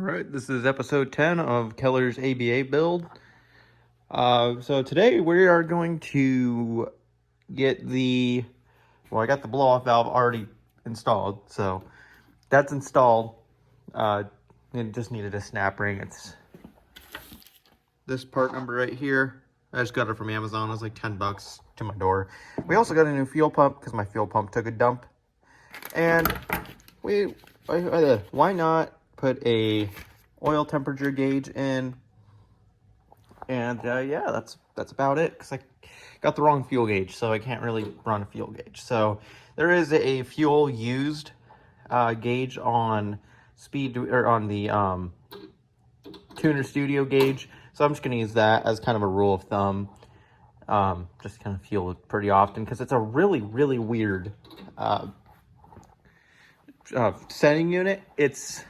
Alright, this is episode 10 of Keller's ABA build. So today we are going to get I got the blow-off valve already installed, so that's installed. It just needed a snap ring. It's this part number right here. I just got it from Amazon. It was like 10 bucks to my door. We also got a new fuel pump because my fuel pump took a dump. And why not put a oil temperature gauge in? And yeah, that's about it, because I got the wrong fuel gauge, so I can't really run a fuel gauge. So there is a fuel used gauge on on the Tuner Studio gauge. So I'm just gonna use that as kind of a rule of thumb. Just kind of fuel it pretty often, because it's a really weird setting unit. It's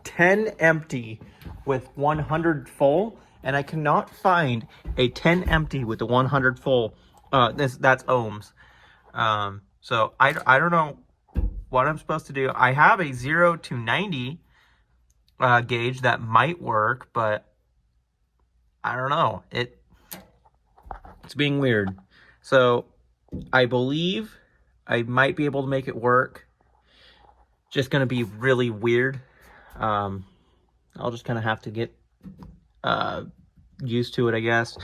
10 empty with 100 full, and I cannot find a 10 empty with the 100 full. That's ohms. So I don't know what I'm supposed to do. I have a 0 to 90 gauge that might work, but I don't know. It's being weird. So I believe I might be able to make it work. Just gonna be really weird. I'll just kind of have to get used to it, I guess,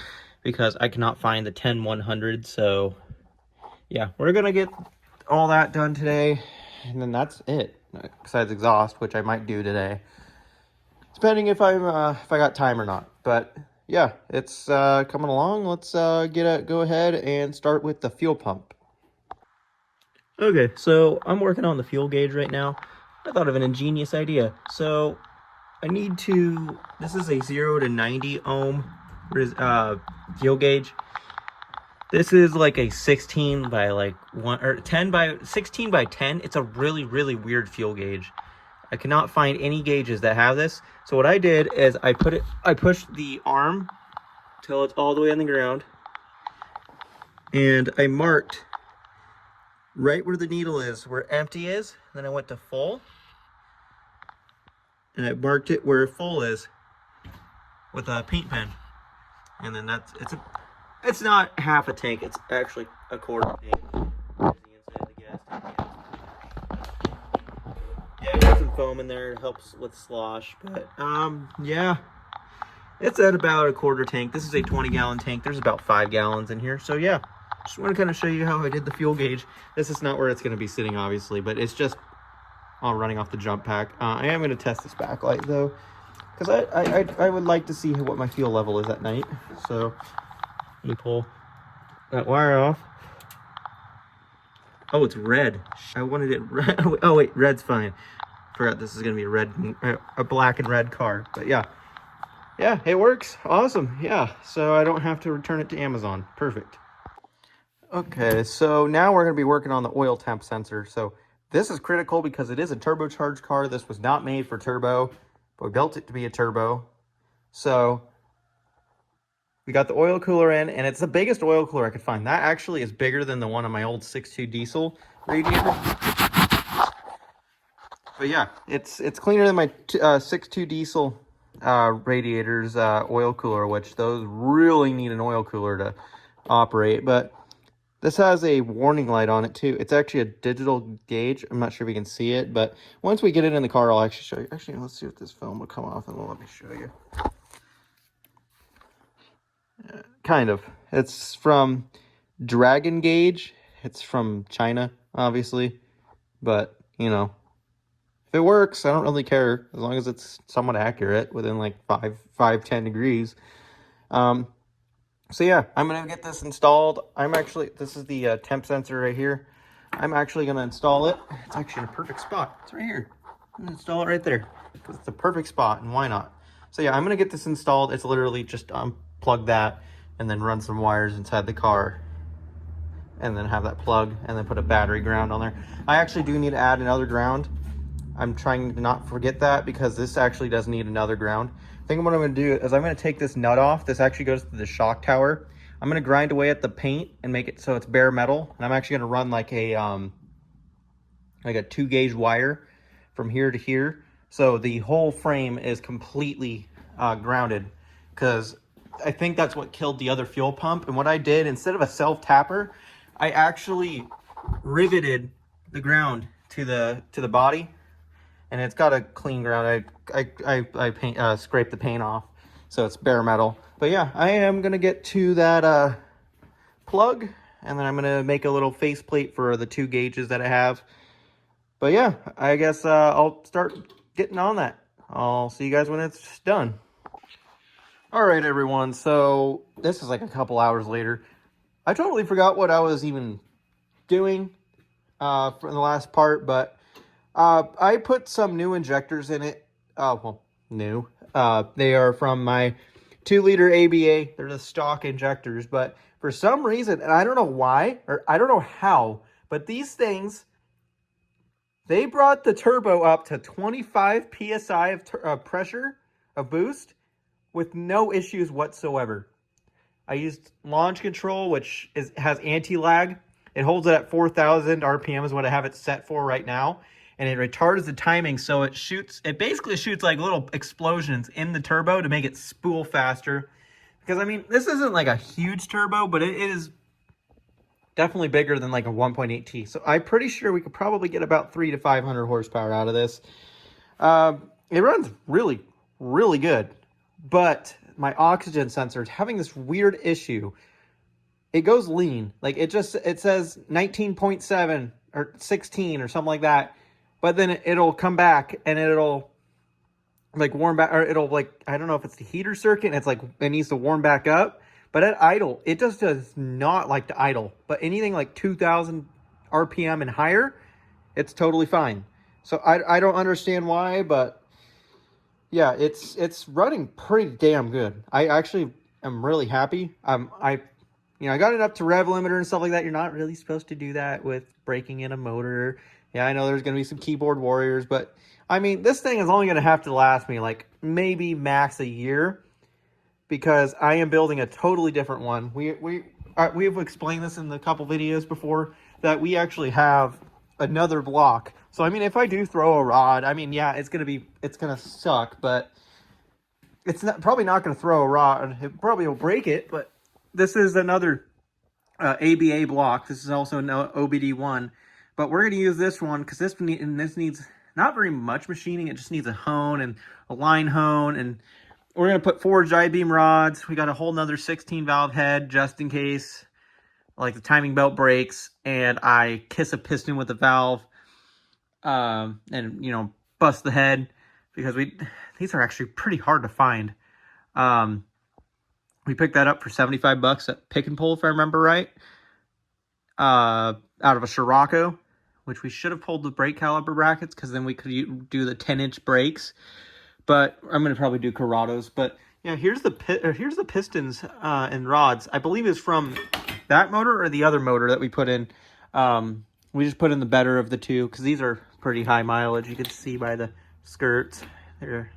because I cannot find the 10-100. So yeah, we're gonna get all that done today, and then that's it, besides exhaust, which I might do today, depending if I got time or not. But yeah, it's coming along. Let's go ahead and start with the fuel pump. Okay, so I'm working on the fuel gauge right now. I thought of an ingenious idea. So I need to, this is a 0 to 90 ohm fuel gauge. This is like a 16 by like 1 or 10 by 16 by 10. It's a really weird fuel gauge. I cannot find any gauges that have this. So what I did is I pushed the arm till it's all the way on the ground, and I marked right where the needle is, where empty is. Then I went to full, and I marked it where full is with a paint pen. And then it's not half a tank, it's actually a quarter tank. There's the inside of the gas tank. Yeah, I got some foam in there, it helps with slosh, but yeah, it's at about a quarter tank. This is a 20-gallon tank. There's about 5 gallons in here. So yeah, just want to kind of show you how I did the fuel gauge. This is not where it's going to be sitting, obviously, but it's just all running off the jump pack. I am going to test this backlight though, because I would like to see what my fuel level is at night. So let me pull that wire off. Oh, it's red. I wanted it red. Oh wait, red's fine. Forgot this is going to be a black and red car. But yeah, it works. Awesome. Yeah, so I don't have to return it to Amazon. Perfect. Okay, so now we're going to be working on the oil temp sensor. So this is critical because it is a turbocharged car. This was not made for turbo, but we built it to be a turbo. So we got the oil cooler in, and it's the biggest oil cooler I could find. That actually is bigger than the one on my old 6.2 diesel radiator. But yeah, it's cleaner than my 6.2 diesel radiator's oil cooler, which those really need an oil cooler to operate. But this has a warning light on it too. It's actually a digital gauge. I'm not sure if you can see it, but once we get it in the car, I'll actually show you. Actually, let's see if this film will come off and let me show you. Kind of. It's from Dragon Gauge. It's from China, obviously. But, you know, if it works, I don't really care, as long as it's somewhat accurate within like 10 degrees. So yeah, I'm going to get this installed. This is the temp sensor right here. I'm actually going to install it. It's actually in a perfect spot. It's right here. I'm going to install it right there, because it's a perfect spot, and why not? So yeah, I'm going to get this installed. It's literally just unplug that and then run some wires inside the car, and then have that plug, and then put a battery ground on there. I actually do need to add another ground. I'm trying to not forget that, because this actually does need another ground. I think what I'm going to do is I'm going to take this nut off. This actually goes to the shock tower. I'm going to grind away at the paint and make it so it's bare metal. And I'm actually going to run like a 2-gauge wire from here to here So the whole frame is completely grounded, because I think that's what killed the other fuel pump. And what I did, instead of a self tapper, I actually riveted the ground to the body, and it's got a clean ground. I scraped the paint off, so it's bare metal. But yeah, I am gonna get to that plug, and then I'm gonna make a little faceplate for the 2 gauges that I have. But yeah, I guess I'll start getting on that. I'll see you guys when it's done. All right, everyone. So this is like a couple hours later. I totally forgot what I was even doing for the last part, but I put some new injectors in it. Well, new. They are from my 2-liter ABA. They're the stock injectors, but for some reason, and I don't know why, or I don't know how, but these things, they brought the turbo up to 25 psi of pressure of boost with no issues whatsoever. I used launch control, which has anti-lag. It holds it at 4,000 RPM is what I have it set for right now. And it retards the timing, so it basically shoots like little explosions in the turbo to make it spool faster. Because, I mean, this isn't like a huge turbo, but it is definitely bigger than like a 1.8T. So I'm pretty sure we could probably get about 300 to 500 horsepower out of this. It runs really, really good. But my oxygen sensor is having this weird issue. It goes lean. Like it says 19.7 or 16 or something like that. But then it'll come back and it'll like warm back, or it'll like, I don't know if it's the heater circuit and it's like it needs to warm back up. But at idle, it just does not like to idle. But anything like 2,000 RPM and higher, it's totally fine. So I don't understand why, but yeah, it's running pretty damn good. I actually am really happy. I got it up to rev limiter and stuff like that. You're not really supposed to do that with breaking in a motor. Yeah, I know there's going to be some keyboard warriors, but I mean, this thing is only going to have to last me like maybe max a year, because I am building a totally different one. We've explained this in a couple videos before, that we actually have another block. So I mean, if I do throw a rod, I mean, yeah, it's gonna suck, but it's probably not gonna throw a rod. It probably will break it, but this is another ABA block. This is also an OBD1, but we're gonna use this one because this needs not very much machining. It just needs a hone and a line hone, and we're gonna put forged I-beam rods. We got a whole nother 16 valve head just in case, like the timing belt breaks and I kiss a piston with a valve, and bust the head, because these are actually pretty hard to find. We picked that up for 75 bucks at Pick and Pull, if I remember right, out of a Scirocco, which we should have pulled the brake caliper brackets, because then we could do the 10-inch brakes. But I'm going to probably do Corrados. But yeah, here's the pistons and rods. I believe is from that motor or the other motor that we put in. We just put in the better of the two, because these are pretty high mileage. You can see by the skirts. They're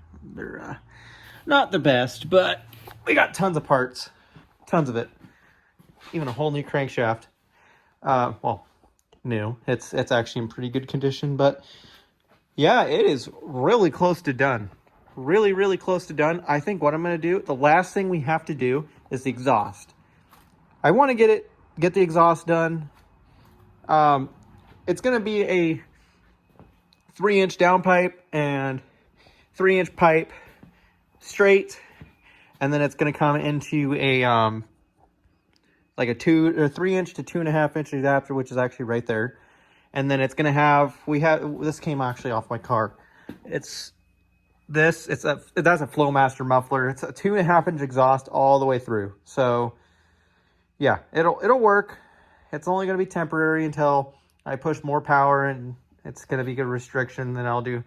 not the best, but we got tons of parts. Tons of it. Even a whole new crankshaft. Well, new. It's actually in pretty good condition, but yeah, it is really close to done. Really, really close to done. I think what I'm going to do, the last thing we have to do is the exhaust. I want to get the exhaust done. It's going to be a 3-inch downpipe and 3-inch pipe straight, and then it's going to come into a like a 3-inch to 2.5-inch adapter, which is actually right there. And then it's going to have, this came actually off my car. That's a Flowmaster muffler. It's a 2.5-inch exhaust all the way through. So yeah, it'll work. It's only going to be temporary until I push more power, and it's going to be good restriction. Then I'll do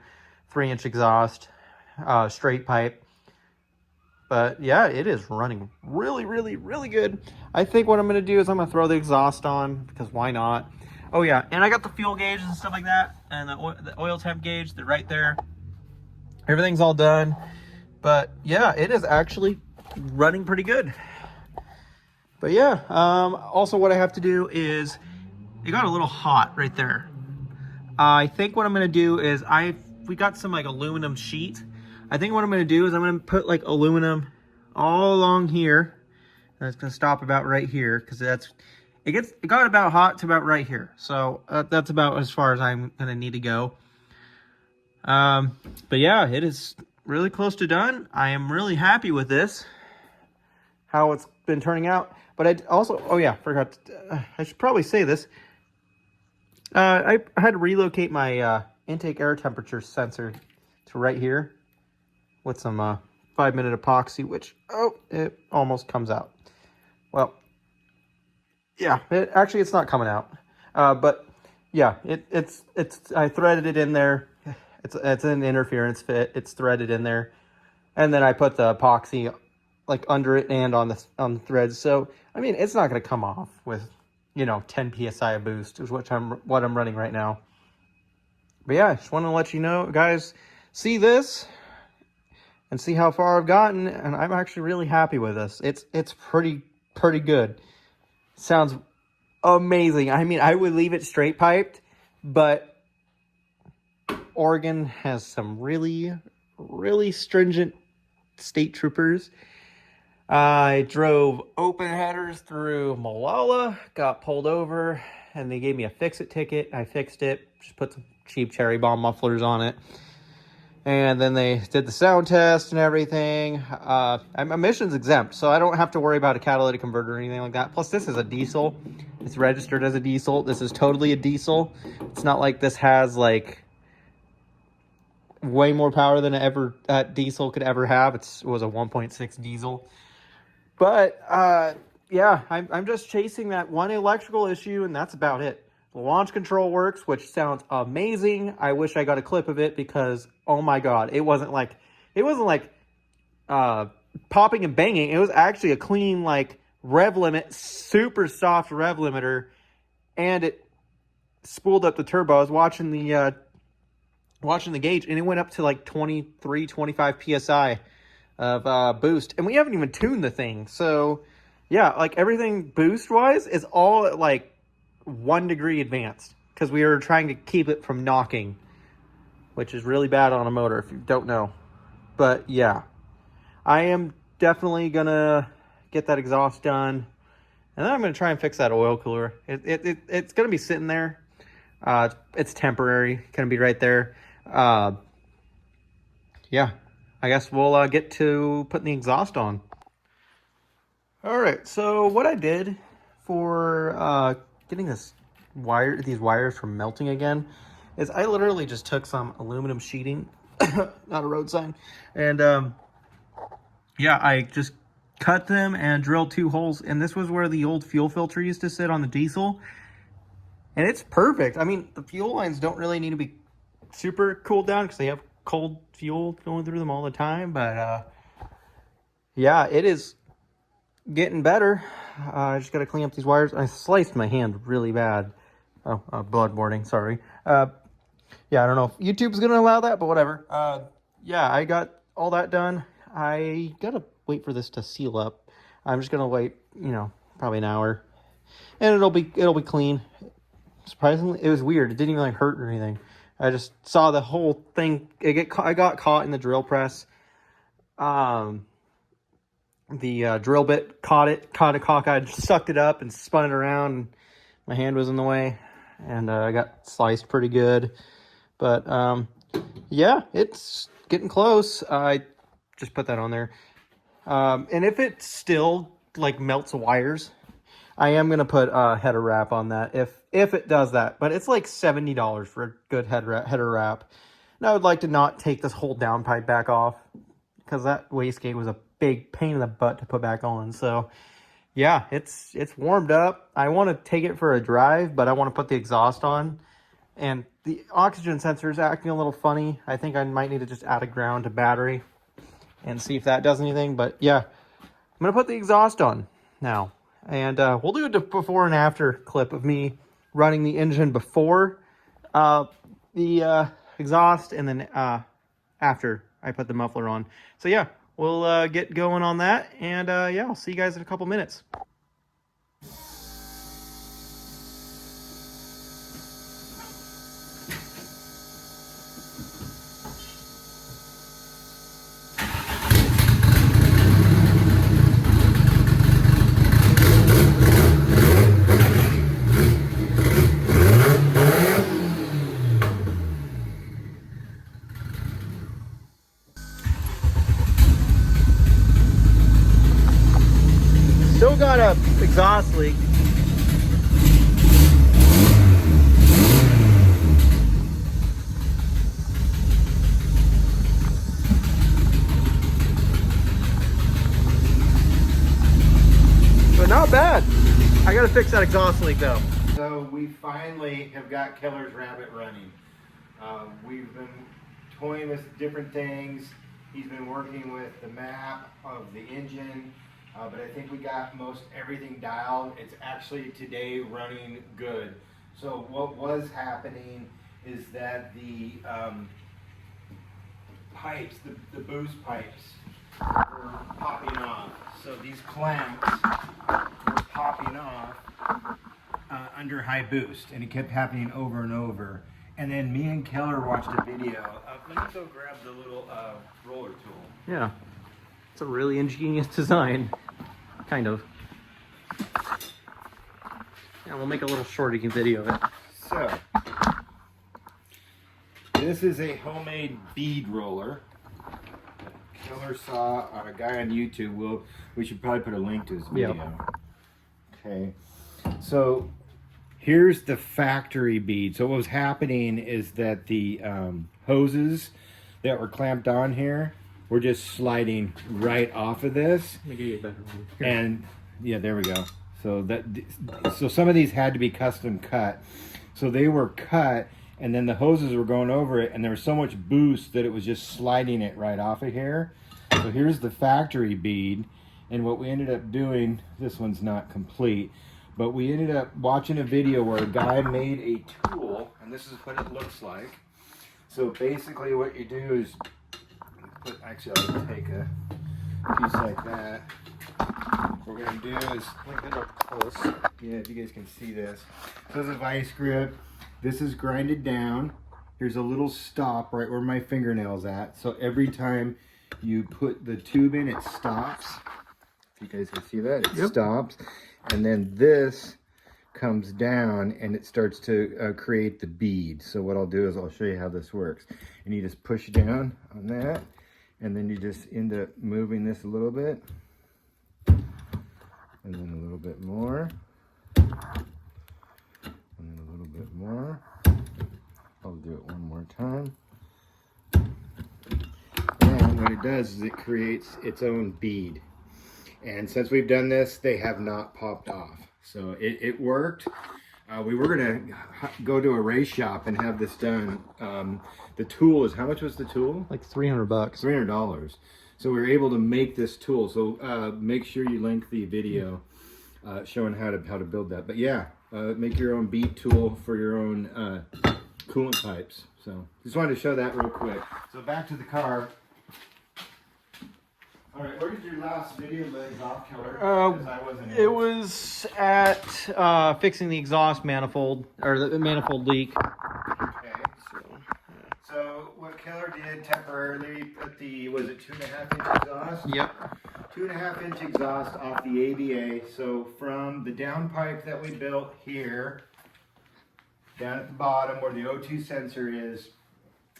3-inch exhaust, straight pipe. But yeah, it is running really, really, really good. I think what I'm going to do is I'm going to throw the exhaust on, because why not? Oh yeah, and I got the fuel gauge and stuff like that, and the oil temp gauge. They're right there. Everything's all done. But yeah, it is actually running pretty good. But yeah, also what I have to do is, it got a little hot right there. I think what I'm going to do is, I we got some like aluminum sheet. I think what I'm gonna do is I'm gonna put like aluminum all along here. And it's gonna stop about right here because it got about hot to about right here. So that's about as far as I'm gonna need to go. But yeah, it is really close to done. I am really happy with this, how it's been turning out. But I also, oh yeah, forgot, I should probably say this. I had to relocate my intake air temperature sensor to right here with some 5-minute epoxy, which, oh, it almost comes out. Well, yeah, it's not coming out. But yeah, it's I threaded it in there. It's an interference fit. It's threaded in there. And then I put the epoxy like under it and on the threads. So, I mean, it's not going to come off with, 10 PSI of boost is what I'm running right now. But yeah, I just want to let you know, guys, see this and see how far I've gotten. And I'm actually really happy with this. It's pretty good. Sounds amazing. I mean, I would leave it straight piped, but Oregon has some really, really stringent state troopers. I drove open headers through Malala, got pulled over, and they gave me a fix-it ticket. I fixed it, just put some cheap cherry bomb mufflers on it. And then they did the sound test and everything. I'm emissions exempt, so I don't have to worry about a catalytic converter or anything like that. Plus, this is a diesel. It's registered as a diesel. This is totally a diesel. It's not like this has, like, way more power than diesel could ever have. It was a 1.6 diesel. But, yeah, I'm just chasing that one electrical issue, and that's about it. The launch control works, which sounds amazing. I wish I got a clip of it because, oh my god, it wasn't like popping and banging. It was actually a clean, like, rev limit, super soft rev limiter, and it spooled up the turbo. I was watching the gauge, and it went up to like 23, 25 PSI of boost, and we haven't even tuned the thing. So yeah, like everything boost wise is all at like 1 degree advanced because we were trying to keep it from knocking, which is really bad on a motor if you don't know. But yeah, I am definitely gonna get that exhaust done, and then I'm gonna try and fix that oil cooler. It's gonna be sitting there. It's temporary, gonna be right there. Yeah, I guess we'll get to putting the exhaust on. All right, so what I did for getting these wires from melting again is I literally just took some aluminum sheeting, not a road sign, and yeah, I just cut them and drilled 2 holes, and this was where the old fuel filter used to sit on the diesel, and it's perfect. I mean, the fuel lines don't really need to be super cooled down because they have cold fuel going through them all the time, but yeah, it is getting better. I just got to clean up these wires. I sliced my hand really bad. Oh, bloodboarding, sorry. Yeah, I don't know if YouTube's going to allow that, but whatever. Yeah, I got all that done. I got to wait for this to seal up. I'm just going to wait, probably an hour. And it'll be clean. Surprisingly, it was weird. It didn't even like hurt or anything. I just saw the whole thing. I got caught in the drill press. The drill bit caught a cockeye, sucked it up and spun it around. And my hand was in the way, and I got sliced pretty good. But yeah, it's getting close. I just put that on there. And if it still like melts wires, I am gonna put a header wrap on that if it does that. But it's like $70 for a good header wrap. And I would like to not take this whole downpipe back off because that wastegate was a big pain in the butt to put back on. So yeah, it's warmed up. I want to take it for a drive, but I want to put the exhaust on. And the oxygen sensor is acting a little funny. I think I might need to just add a ground to battery and see if that does anything. But yeah, I'm gonna put the exhaust on now. And we'll do a before and after clip of me running the engine before the exhaust, and then after I put the muffler on. So yeah, we'll get going on that, and yeah, I'll see you guys in a couple minutes. got a exhaust leak. But not bad. I gotta fix that exhaust leak though. So we finally have got Keller's Rabbit running. We've been toying with different things. He's been working with the map of the engine, but I think we got most everything dialed. It's actually today running good. So what was happening is that the pipes, the boost pipes, were popping off. So these clamps were popping off under high boost, and it kept happening over and over. And then me and Keller watched a video. Let me go grab the little roller tool. Yeah, it's a really ingenious design, kind of. Yeah, we'll make a little shorty video of it. So, this is a homemade bead roller. Keller saw on a guy on YouTube. We should probably put a link to his video. Yep. Okay, so here's the factory bead. So what was happening is that the hoses that were clamped on here were just sliding right off of this. Let me give you a better one. Here. And yeah, there we go. So some of these had to be custom cut. So they were cut, and then the hoses were going over it, and there was so much boost that it was just sliding it right off of here. So here's the factory bead, and what we ended up doing, this one's not complete, but we ended up watching a video where a guy made a tool, and this is what it looks like. So basically what you do is, actually I'll take a piece like that. What we're going to do is, look it up close. Yeah, if you guys can see this. So this is a vice grip. This is grinded down. Here's a little stop right where my fingernail's at. So every time you put the tube in, it stops. If you guys can see that, it stops. And then this comes down and it starts to create the bead. So what I'll do is I'll show you how this works. And you just push down on that, and then you just end up moving this a little bit, and then a little bit more, and then a little bit more. I'll do it one more time. And what it does is it creates its own bead. And since we've done this, they have not popped off. So it worked. We were gonna go to a race shop and have this done. The tool is, how much was the tool? Like $300. $300. So we were able to make this tool. So make sure you link the video showing how to build that. But yeah, make your own bead tool for your own coolant pipes. So just wanted to show that real quick. So back to the car. All right, where did your last video legs off, Keller? It was at fixing the exhaust manifold, or the manifold leak. Okay. So what Keller did temporarily put the, was it 2.5 inch exhaust? Yep. 2.5 inch exhaust off the ABA. So from the downpipe that we built here, down at the bottom where the O2 sensor is,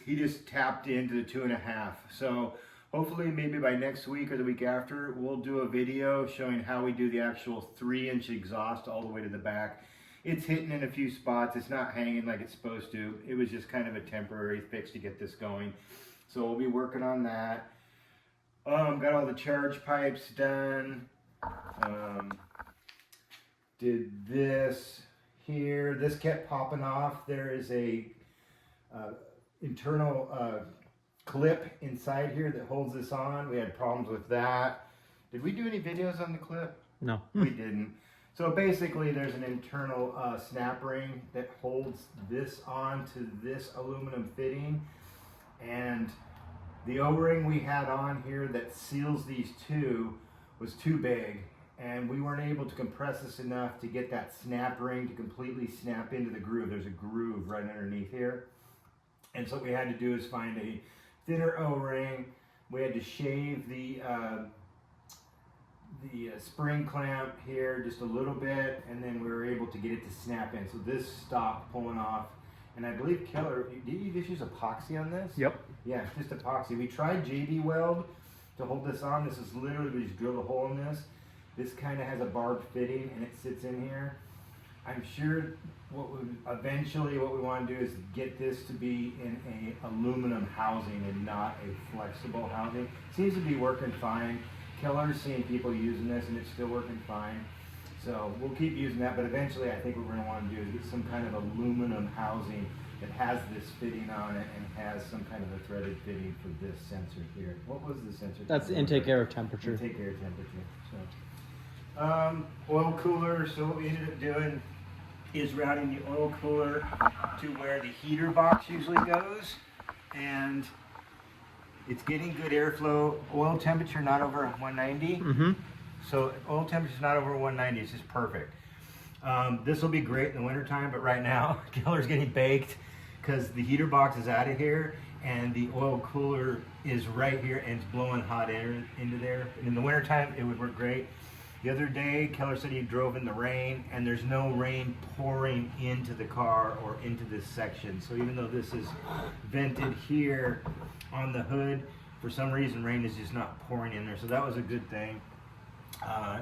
he just tapped into the 2.5. So hopefully maybe by next week or the week after, we'll do a video showing how we do the actual 3-inch exhaust all the way to the back. It's hitting in a few spots. It's not hanging like it's supposed to. It was just kind of a temporary fix to get this going. So we'll be working on that. Got all the charge pipes done. Did this here. This kept popping off. There is a internal clip inside here that holds this on. We had problems with that. Did we do any videos on the clip? No. We didn't. So basically there's an internal snap ring that holds this on to this aluminum fitting, and the O-ring we had on here that seals these two was too big, and we weren't able to compress this enough to get that snap ring to completely snap into the groove. There's a groove right underneath here, and so what we had to do is find a thinner O-ring. We had to shave the spring clamp here just a little bit, and then we were able to get it to snap in. So this stopped pulling off, and I believe Keller, did you just use epoxy on this? Yep. Yeah, just epoxy. We tried JB Weld to hold this on. This is literally, we just drilled a hole in this, This kind of has a barbed fitting and it sits in here. I'm sure what we want to do is get this to be in a aluminum housing and not a flexible housing. Seems to be working fine. Keller's seeing people using this and it's still working fine. So we'll keep using that, but eventually I think what we're going to want to do is get some kind of aluminum housing that has this fitting on it and has some kind of a threaded fitting for this sensor here. What was the sensor? That's the intake air temperature. Intake air temperature. So, oil cooler. So what we ended up doing is routing the oil cooler to where the heater box usually goes, and it's getting good airflow. Oil temperature not over 190. Mm-hmm. So oil temperature is not over 190. It's just perfect. This will be great in the wintertime, but right now Keller's getting baked because the heater box is out of here and the oil cooler is right here and it's blowing hot air into there. And in the wintertime, it would work great. The other day, Keller said he drove in the rain and there's no rain pouring into the car or into this section. So even though this is vented here on the hood, for some reason rain is just not pouring in there. So that was a good thing.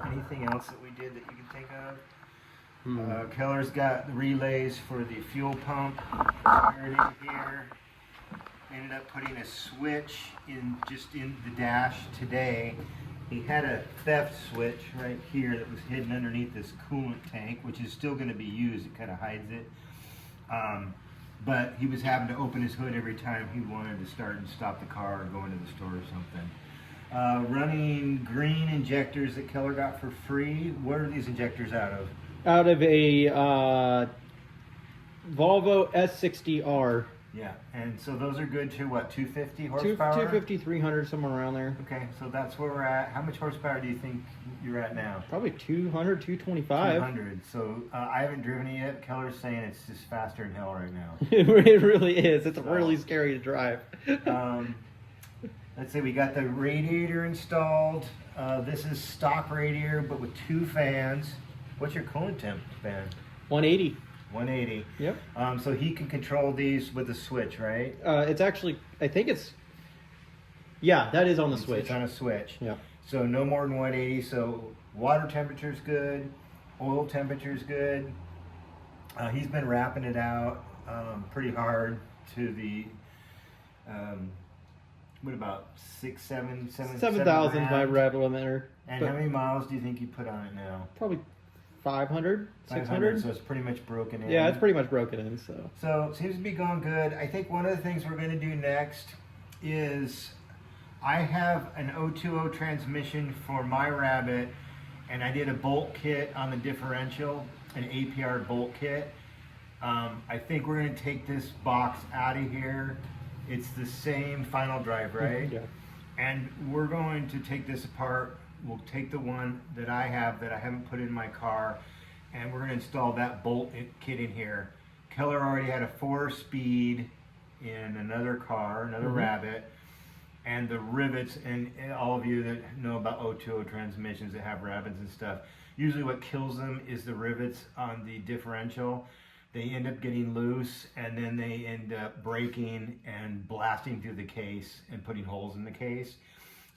Anything else that we did that you can think of? Keller's got the relays for the fuel pump. There it is here. Ended up putting a switch in the dash today. He had a theft switch right here that was hidden underneath this coolant tank, which is still going to be used. It kind of hides it. But he was having to open his hood every time he wanted to start and stop the car or go into the store or something. Running green injectors that Keller got for free. What are these injectors out of? Out of a Volvo S60R. Yeah, and so those are good to what, 250 horsepower? 250, 300, somewhere around there. Okay, so that's where we're at. How much horsepower do you think you're at now? Probably 200, 225. 200. So I haven't driven it yet. Keller's saying it's just faster than hell right now. It really is. It's really scary to drive. Let's say we got the radiator installed. This is stock radiator, but with 2 fans. What's your coolant temp fan? 180. 180. Yep. So he can control these with a switch, right? It's actually, I think it's, yeah, that is on the switch. It's on a switch. Yeah. So no more than 180. So water temperature's good, oil temperature's good. He's been wrapping it out pretty hard to the, what about 7,000 by rev limiter. And how many miles do you think you put on it now? Probably 500, 600. So it's pretty much broken in. Yeah, it's pretty much broken in. So it seems to be going good. I think one of the things we're going to do next is I have an 020 transmission for my Rabbit, and I did a bolt kit on the differential, an APR bolt kit. I think we're going to take this box out of here. It's the same final drive, right? Yeah. And we're going to take this apart. We'll take the one that I have that I haven't put in my car, and we're going to install that bolt kit in here. Keller already had a 4-speed in another car, another Rabbit, and the rivets, and all of you that know about 020 transmissions that have rabbits and stuff, usually what kills them is the rivets on the differential. They end up getting loose, and then they end up breaking and blasting through the case and putting holes in the case.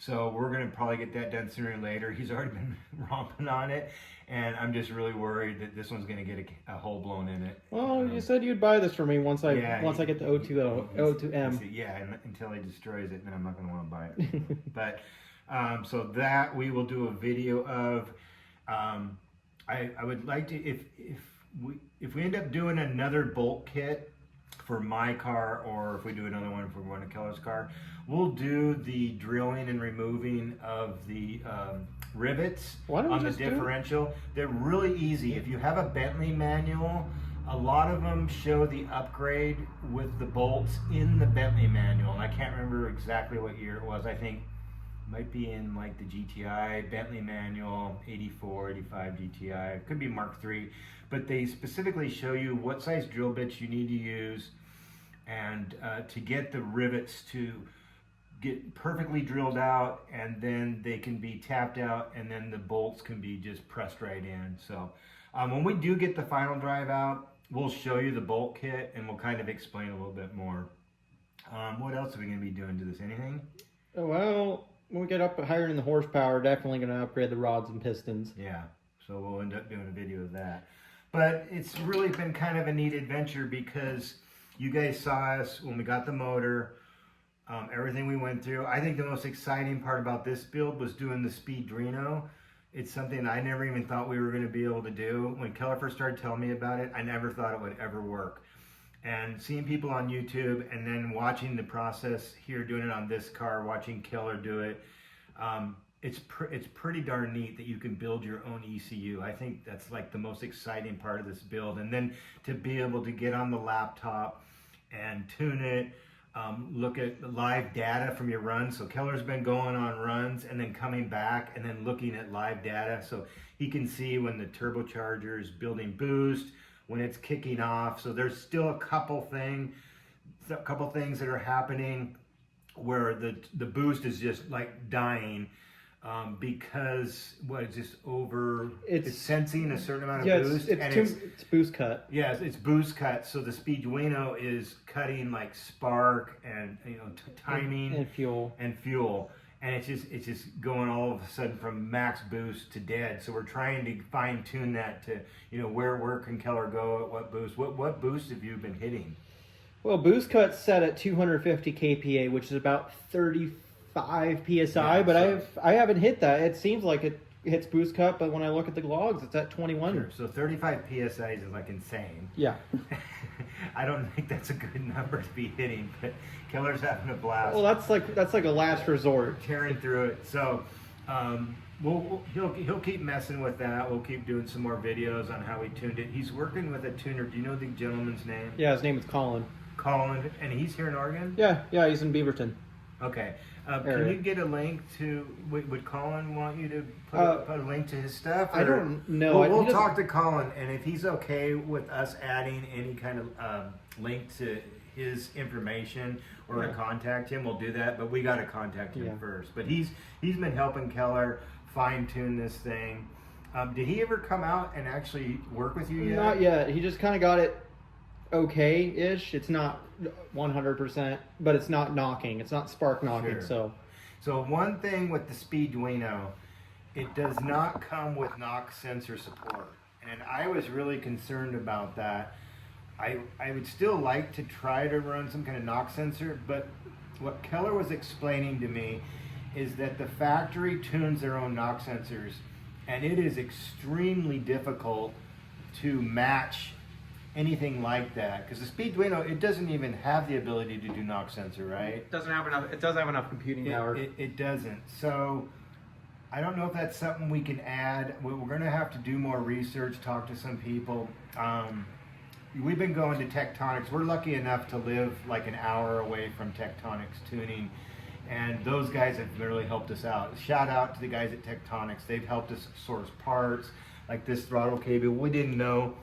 So we're going to probably get that done sooner or later. He's already been romping on it, and I'm just really worried that this one's going to get a hole blown in it. Well, you said you'd buy this for me once I get the 020M. Yeah, until he destroys it, then I'm not going to want to buy it. But so that we will do a video of. I would like to, if we end up doing another bolt kit for my car, or if we do another one for one of Keller's car, we'll do the drilling and removing of the rivets on the differential. They're really easy. If you have a Bentley manual, a lot of them show the upgrade with the bolts in the Bentley manual. And I can't remember exactly what year it was. I think it might be in like the GTI Bentley manual, 84, 85 GTI. It could be Mark III. But they specifically show you what size drill bits you need to use and to get the rivets to get perfectly drilled out, and then they can be tapped out, and then the bolts can be just pressed right in. So when we do get the final drive out, we'll show you the bolt kit and we'll kind of explain a little bit more. What else are we going to be doing to this? Anything? Well, when we get up higher in the horsepower, definitely going to upgrade the rods and pistons. Yeah, so we'll end up doing a video of that. But it's really been kind of a neat adventure because you guys saw us when we got the motor, everything we went through. I think the most exciting part about this build was doing the Speedrino. It's something I never even thought we were going to be able to do. When Keller first started telling me about it, I never thought it would ever work. And seeing people on YouTube and then watching the process here, doing it on this car, watching Keller do it, it's pretty darn neat that you can build your own ECU. I think that's like the most exciting part of this build. And then to be able to get on the laptop and tune it, look at live data from your runs. So Keller's been going on runs and then coming back and then looking at live data. So he can see when the turbocharger is building boost, when it's kicking off. So there's still a couple things that are happening where the boost is just like dying. Because it's just it's sensing a certain amount of boost. It's boost cut. Yes, it's boost cut. So the Speedrino is cutting like spark and timing and fuel. And it's just going all of a sudden from max boost to dead. So we're trying to fine tune that to where can Keller go at what boost. What boost have you been hitting? Well, boost cut's set at 250 kPa, which is about 35 psi, but I haven't hit that. It seems like it hits boost cut, but when I look at the logs, it's at 21. Sure. So 35 psi is like insane. Yeah. I don't think that's a good number to be hitting, but Keller's having a blast. Well, that's like a last resort. Tearing through it. So he'll keep messing with that. We'll keep doing some more videos on how he tuned it. He's working with a tuner. Do you know the gentleman's name? Yeah, his name is Colin. Colin, and he's here in Oregon? Yeah, he's in Beaverton. Okay. Can you get a link to, would Colin want you to put a link to his stuff? I don't know. We'll talk to Colin, and if he's okay with us adding any kind of link to his information or to contact him, we'll do that. But we got to contact him first. But he's been helping Keller fine tune this thing. Did he ever come out and actually work with you yet? Not yet. He just kind of got it okay-ish. It's not 100%, but it's not knocking. It's not spark knocking. Sure. So one thing with the Speedrino, it does not come with knock sensor support, and I was really concerned about that. I would still like to try to run some kind of knock sensor, but what Keller was explaining to me is that the factory tunes their own knock sensors, and it is extremely difficult to match anything like that, because the Speedrino, it doesn't even have the ability to do knock sensor, right? It doesn't have enough. It doesn't have enough computing power. It doesn't. So I don't know if that's something we can add. We're going to have to do more research, talk to some people. We've been going to Tectonics. We're lucky enough to live like an hour away from Tectonics tuning, and those guys have really helped us out. Shout out to the guys at Tectonics. They've helped us source parts like this throttle cable. We didn't know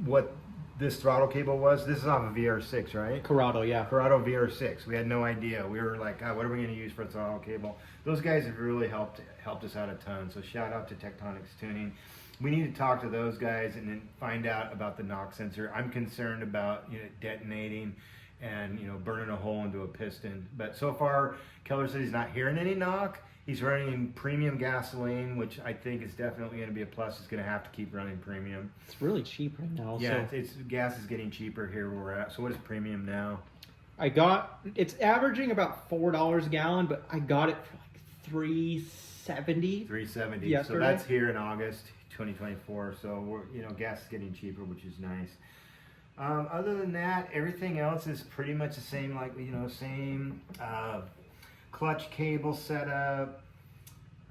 what this throttle cable was. This is off of VR6, right? Corrado, yeah. Corrado VR6. We had no idea. We were like, what are we going to use for a throttle cable? Those guys have really helped us out a ton. So shout out to Tectonics Tuning. We need to talk to those guys and then find out about the knock sensor. I'm concerned about detonating and burning a hole into a piston. But so far, Keller said he's not hearing any knock. He's running premium gasoline, which I think is definitely going to be a plus. He's going to have to keep running premium. It's really cheap right now. Yeah, so gas is getting cheaper here where we're at. So what is premium now? It's averaging about $4 a gallon, but I got it for like $3.70. $3.70. Yesterday. So that's here in August 2024. So gas is getting cheaper, which is nice. Other than that, everything else is pretty much the same. Like same. Clutch cable setup.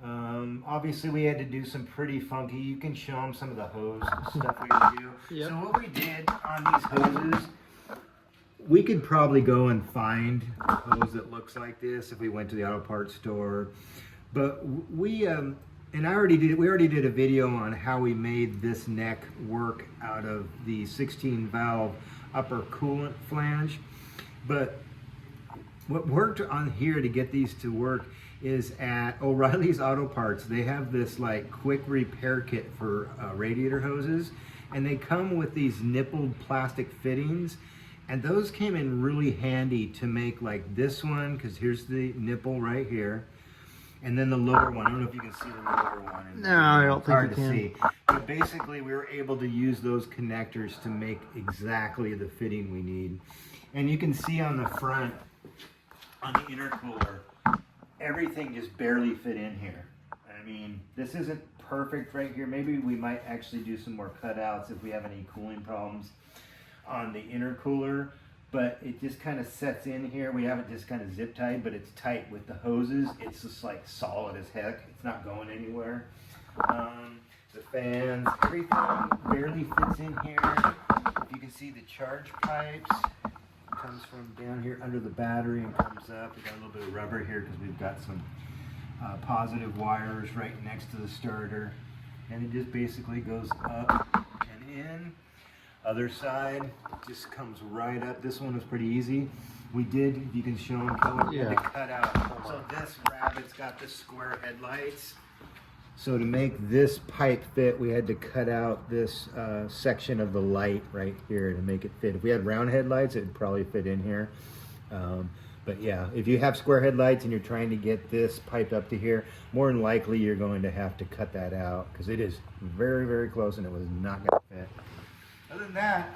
Obviously we had to do some pretty funky, you can show them some of the hose stuff we had to do. Yep. So what we did on these hoses, we could probably go and find a hose that looks like this if we went to the auto parts store. But we already did a video on how we made this neck work out of the 16 valve upper coolant flange. But what worked on here to get these to work is at O'Reilly's Auto Parts. They have this like quick repair kit for radiator hoses, and they come with these nippled plastic fittings, And those came in really handy to make like this one, because here's the nipple right here. And then the lower one, I don't know if you can see the lower one. No, I don't It's think hard you to can. see. But basically, we were able to use those connectors to make exactly the fitting we need. And you can see on the front, on the intercooler, everything just barely fit in here. I mean, this isn't perfect right here. Maybe we might actually do some more cutouts if we have any cooling problems on the intercooler. But it just kind of sets in here. We haven't just kind of zip tied, but it's tight with the hoses. It's just like solid as heck. It's not going anywhere. The fans, everything barely fits in here. If you can see the charge pipes, it comes from down here under the battery and comes up. We got a little bit of rubber here because we've got some positive wires right next to the starter. And it just basically goes up and in. Other side just comes right up. This one was pretty easy. We did, if you can show them, Keller, we had to cut out. So this rabbit's got the square headlights. So to make this pipe fit, we had to cut out this section of the light right here to make it fit. If we had round headlights, it'd probably fit in here. But yeah, if you have square headlights and you're trying to get this pipe up to here, more than likely you're going to have to cut that out because it is very, very close and it was not going to fit. Other than that,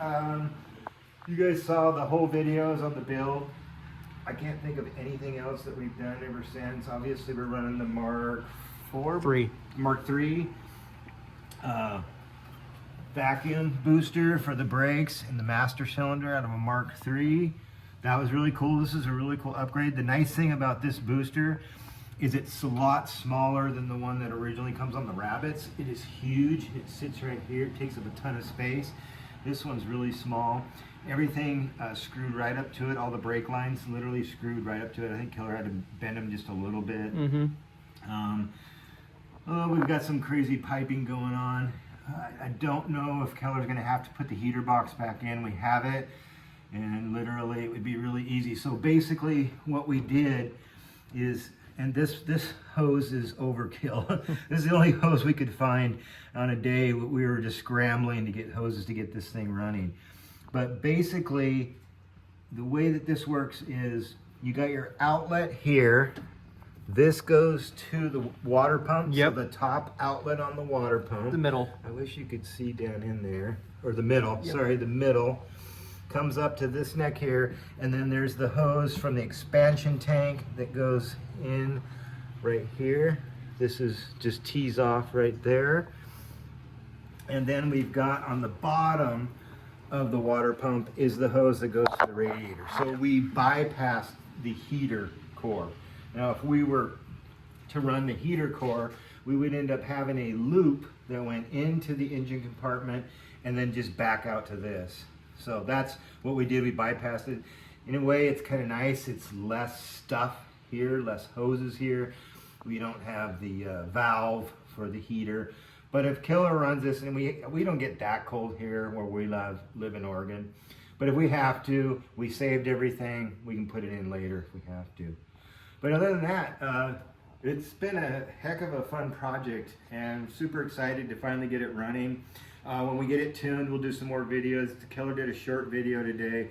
you guys saw the whole videos on the build. I can't think of anything else that we've done ever since. Obviously, we're running the Mark III vacuum booster for the brakes and the master cylinder out of a Mark III. That was really cool. This is a really cool upgrade. The nice thing about this booster is it's a lot smaller than the one that originally comes on the Rabbits. It is huge. It sits right here. It takes up a ton of space. This one's really small. Everything screwed right up to it. All the brake lines literally screwed right up to it. I think Keller had to bend them just a little bit. We've got some crazy piping going on. I don't know if Keller's going to have to put the heater box back in. We have it, and literally it would be really easy. So basically what we did is, and this hose is overkill. This is the only hose we could find on a day. We were just scrambling to get hoses to get this thing running. But basically, the way that this works is you got your outlet here. This goes to the water pump. Yep. So the top outlet on the water pump. The middle. I wish you could see down in there. Or the middle, Yep. Sorry, the middle. Comes up to this neck here, and then there's the hose from the expansion tank that goes in right here. This is just tees off right there. And then we've got on the bottom of the water pump is the hose that goes to the radiator. So we bypassed the heater core. Now if we were to run the heater core, we would end up having a loop that went into the engine compartment and then just back out to this. So that's what we did. We bypassed it. In a way, it's kind of nice. It's less stuff here, less hoses here. We don't have the valve for the heater. But if Keller runs this, and we don't get that cold here where we live in Oregon. But if we have to, we saved everything. We can put it in later if we have to. But other than that, it's been a heck of a fun project, and super excited to finally get it running. When we get it tuned, we'll do some more videos. Keller did a short video today.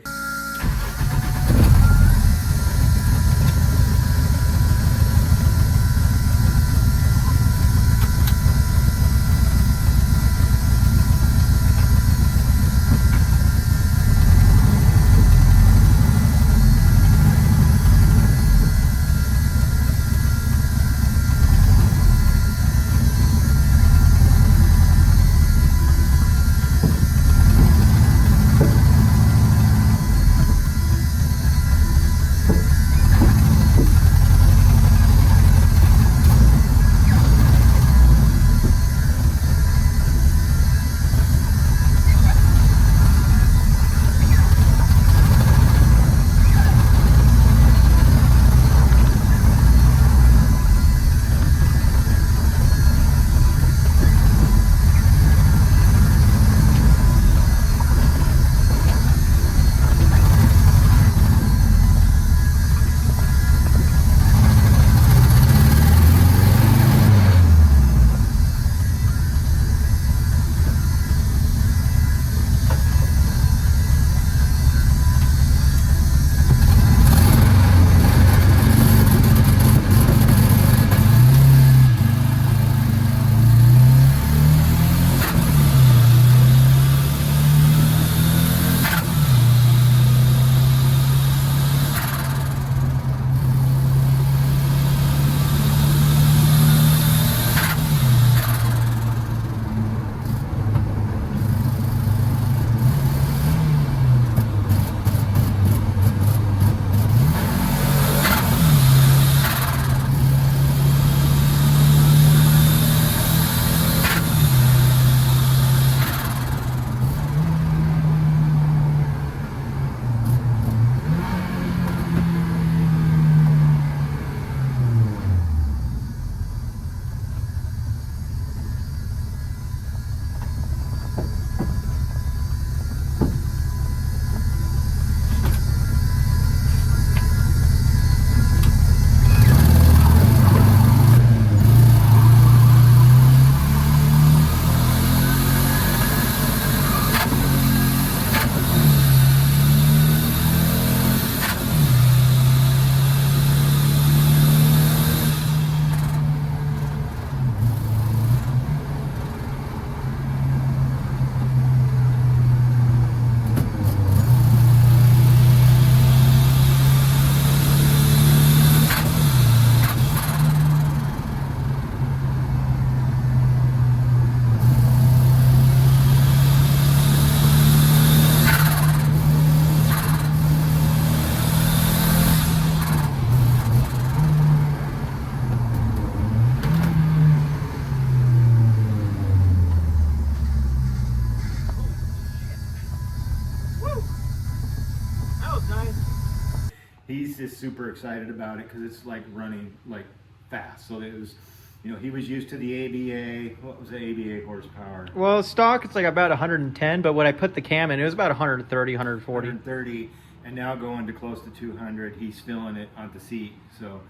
he's just super excited about it because it's like running like fast. So it was, you know, he was used to the ABA. What was the ABA horsepower? Well, stock, it's like about 110, but when I put the cam in, it was about 130, 140. 130, and now going to close to 200. He's feeling it on the seat. So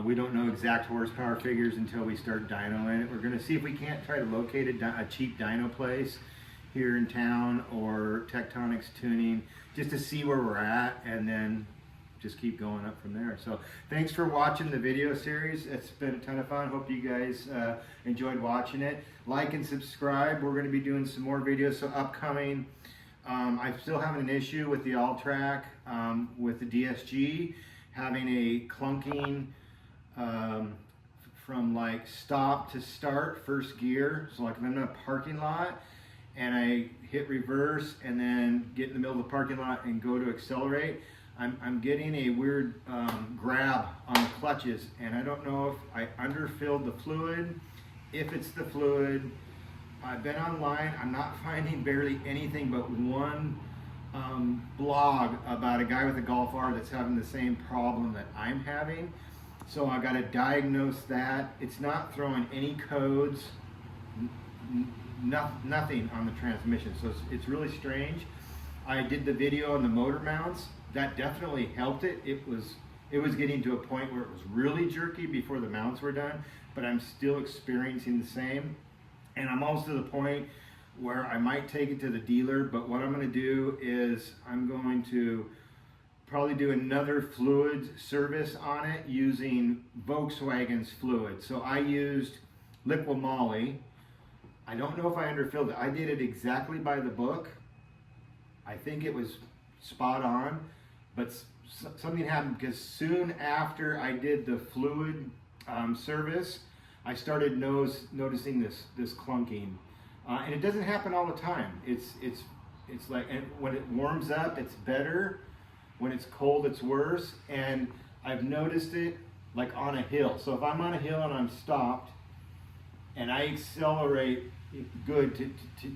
we don't know exact horsepower figures until we start dynoing it. We're going to see if we can't try to locate a cheap dyno place here in town or Tectonics Tuning just to see where we're at, and then just keep going up from there. So thanks for watching the video series. It's been a ton of fun. Hope you guys enjoyed watching it. Like and subscribe. We're going to be doing some more videos. So upcoming, I'm still having an issue with the all-track with the DSG having a clunking from like stop to start first gear. So like if I'm in a parking lot and I hit reverse and then get in the middle of the parking lot and go to accelerate, I'm getting a weird grab on the clutches, and I don't know if I underfilled the fluid, if it's the fluid. I've been online, I'm not finding barely anything but one blog about a guy with a Golf R that's having the same problem that I'm having. So I got to diagnose that. It's not throwing any codes, nothing on the transmission. So it's really strange. I did the video on the motor mounts. That definitely helped it. It was getting to a point where it was really jerky before the mounts were done, but I'm still experiencing the same. And I'm also to the point where I might take it to the dealer, but what I'm going to do is I'm going to probably do another fluid service on it using Volkswagen's fluid. So I used liquid moly. I don't know if I underfilled it. I did it exactly by the book. I think it was spot on, but something happened because soon after I did the fluid service, I started noticing this clunking, and it doesn't happen all the time. It's like, and when it warms up, it's better. When it's cold, it's worse. And I've noticed it like on a hill. So if I'm on a hill and I'm stopped, and I accelerate good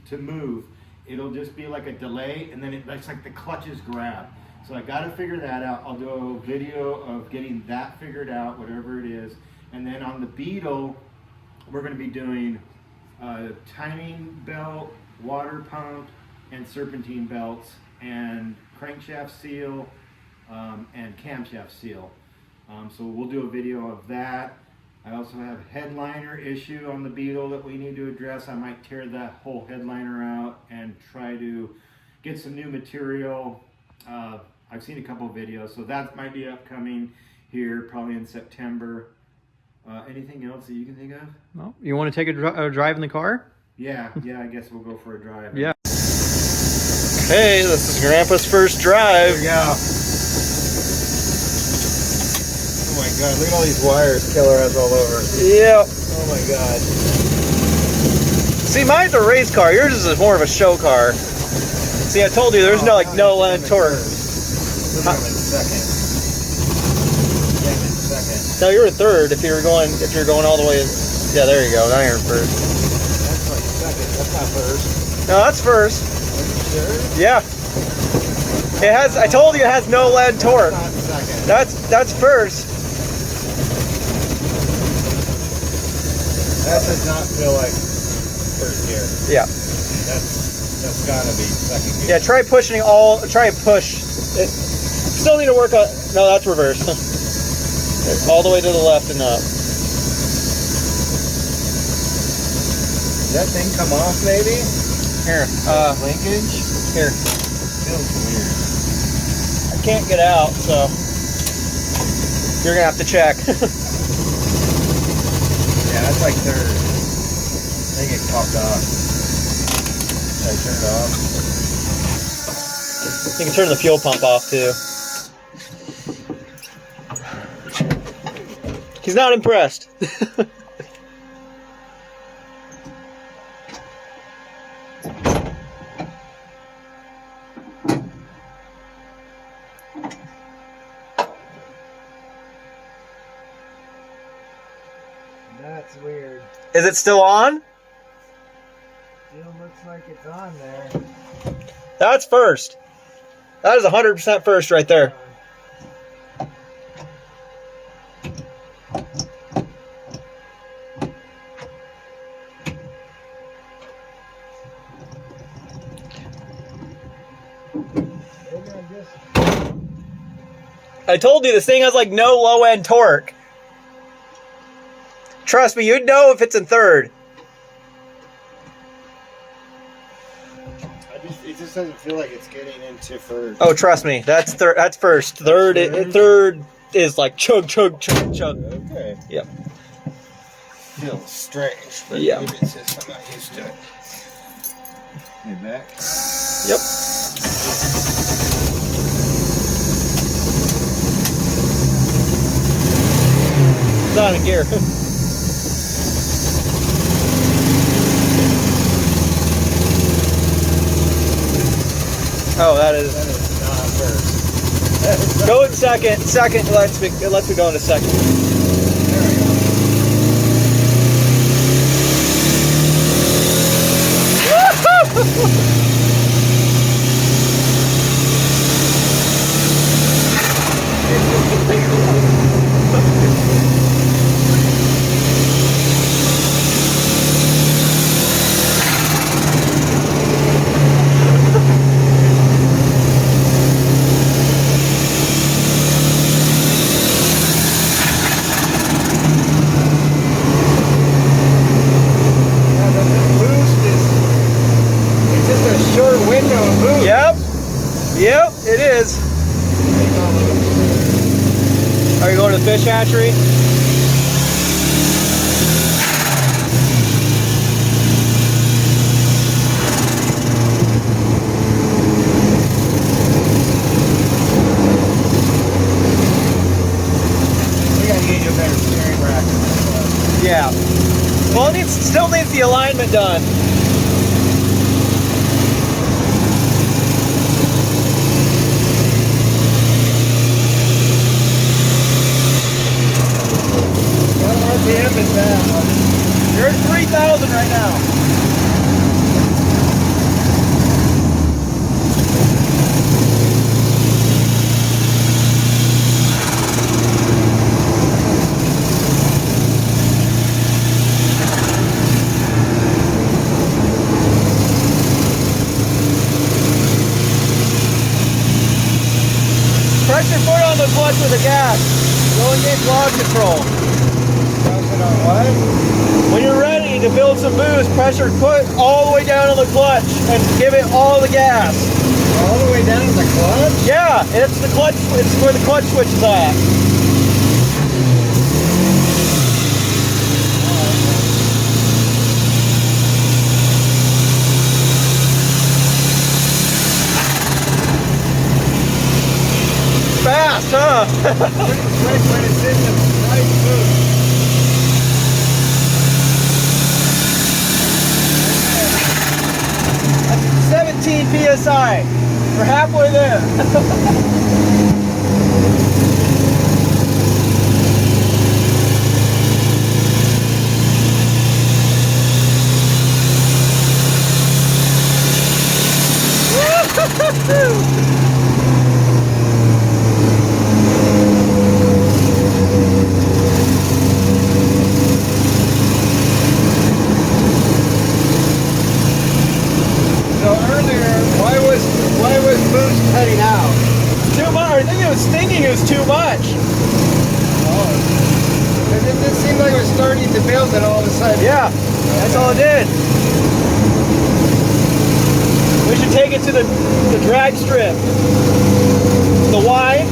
to move, it'll just be like a delay, and then it's like the clutches grab. So I got to figure that out. I'll do a video of getting that figured out, whatever it is. And then on the Beetle, we're going to be doing timing belt, water pump, and serpentine belts, and crankshaft seal, and camshaft seal. So we'll do a video of that. I also have a headliner issue on the Beetle that we need to address. I might tear that whole headliner out and try to get some new material. I've seen a couple of videos, so that might be upcoming here probably in September. Anything else that you can think of? Well, you want to take a drive in the car? Yeah, I guess we'll go for a drive. Yeah. Hey, this is Grandpa's first drive. There we go. Oh my God, look at all these wires Keller has all over. Yep. Oh my God. See, mine's a race car. Yours is more of a show car. See, I told you there's no land torque. I'm in second. Yeah, I'm in second. No, you're in third if you're going all the way. Yeah, there you go. Now you're in first. That's like second. That's not first. No, that's first. Are you sure? Yeah. It has. I told you it has no lead torque. That's not second. That's first. That does not feel like first gear. Yeah. That's gotta be second gear. Yeah. Try pushing all. Try and push. It, still need to work on. No, that's reverse. All the way to the left and up. Did that thing come off maybe? Here. Linkage? Here. Feels weird. I can't get out, so you're gonna have to check. Yeah, that's like third. I think it popped off. Should I turn it off? You can turn the fuel pump off too. He's not impressed. That's weird. Is it still on? Still looks like it's on there. That's first. That is 100% first right there. I told you this thing has like no low end torque. Trust me, you'd know if it's in third. It just doesn't feel like it's getting into first. Oh, trust me, that's third. That's first. Third is like chug, chug, chug, chug. Okay. Yep. Feels strange, but Yeah. maybe it's just I'm not used to it. Hey, back. Yep. It's not in gear. Oh, that is not first. Go in second. Second. Let's me go in a second. There we go. Yep, it is. Are you going to the fish hatchery? We gotta get you a better steering rack. Yeah. Well, it still needs the alignment done. RPM is that? You're at 3,000 right now. Press your foot on the clutch with the gas. Go and get log control. What? When you're ready to build some boost, press your foot all the way down on the clutch and give it all the gas. All the way down to the clutch? Yeah, it's the clutch. It's where the clutch switch is at. Fast, huh? When it's in the right boost. 17 psi. We're halfway there. So earlier, why was boost cutting out? Too much. I think it was thinking it was too much. Oh. It just seemed like it was starting to build and all of a sudden. Yeah, that's all it did. We should take it to the drag strip. The Y.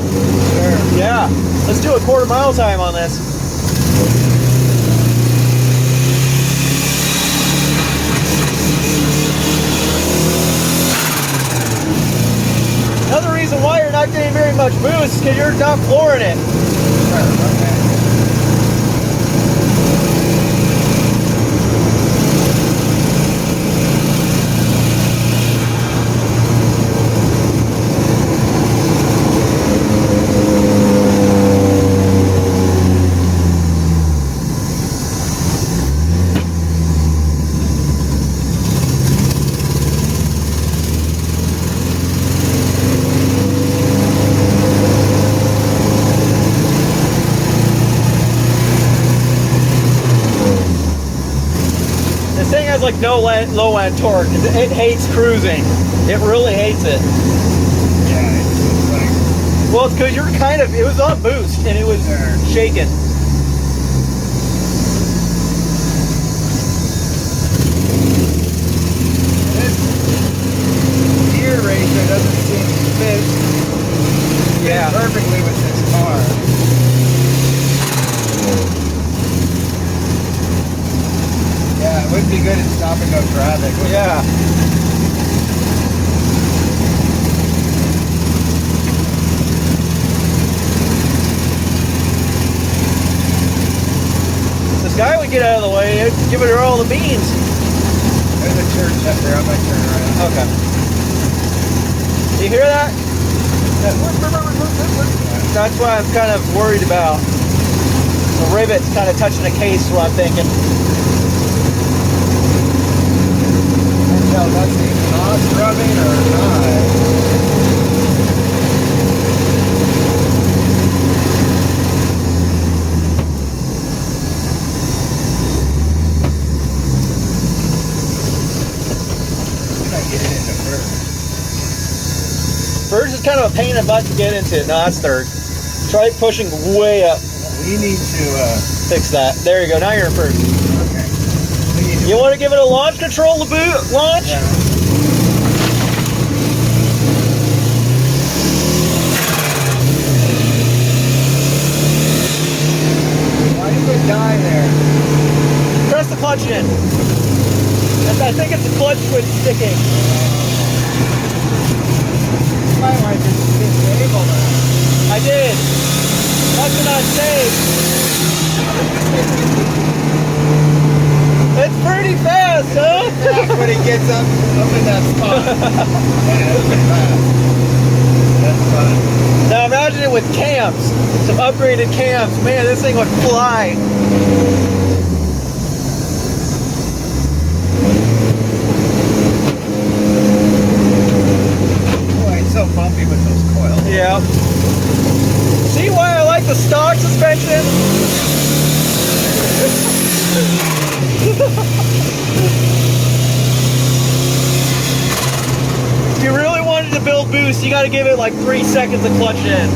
Sure. Yeah. Let's do a quarter-mile time on this. Another reason why you're not getting very much boost is because you're not flooring it. Sure. Okay. This thing has like no low end torque. It hates cruising. It really hates it. Yeah, it's like Well, it's because you're kind of, it was on boost and it was shaking. This gear ratio doesn't seem to fit perfectly with this car. Yeah, it would be good in stop and go traffic. Yeah. This guy would get out of the way, it'd give her all the beans. There's a church up there. I might turn around. Okay. You hear that? That's what I'm kind of worried about. The rivets kind of touching the case is what I'm thinking. Can't tell if that's the exhaust rubbing or not. First is kind of a pain in the butt to get into. No, that's third. Try pushing way up. We need to Fix that. There you go. Now you're in first. okay. We need to, You want to give it a launch control launch? yeah. Why did it die there? Press the clutch in. I think it's the clutch switch sticking. My wife is disabled now. I did. That's what I saved. It's pretty fast, huh? That's when it gets up in that spot. Yeah, it's pretty fast. That's fun. Now imagine it with cams. Some upgraded cams. Man, this thing would fly. Boy, it's so bumpy with those coils. Yeah. See why I like the stock suspension? If you really wanted to build boost, you got to give it like 3 seconds of clutch in.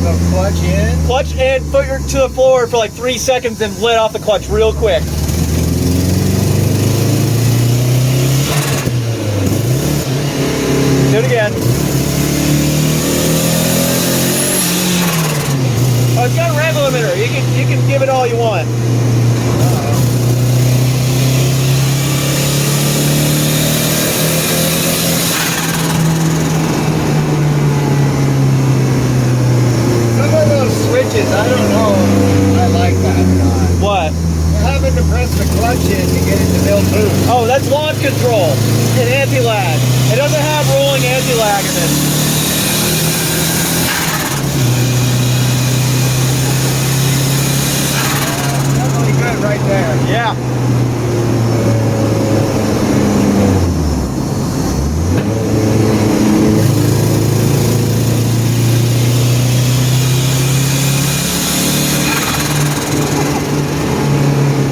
So clutch in. Clutch in, foot your to the floor for like 3 seconds, and let off the clutch real quick. Do it again. Oh, it's got a rev limiter. You can give it all you want. Some of those switches, I don't know if I like that or not. What? Having to press the clutch in to get it to build boost. Oh, that's launch control and anti-lag. It doesn't have rolling anti-lag in it. Definitely good right there. Yeah.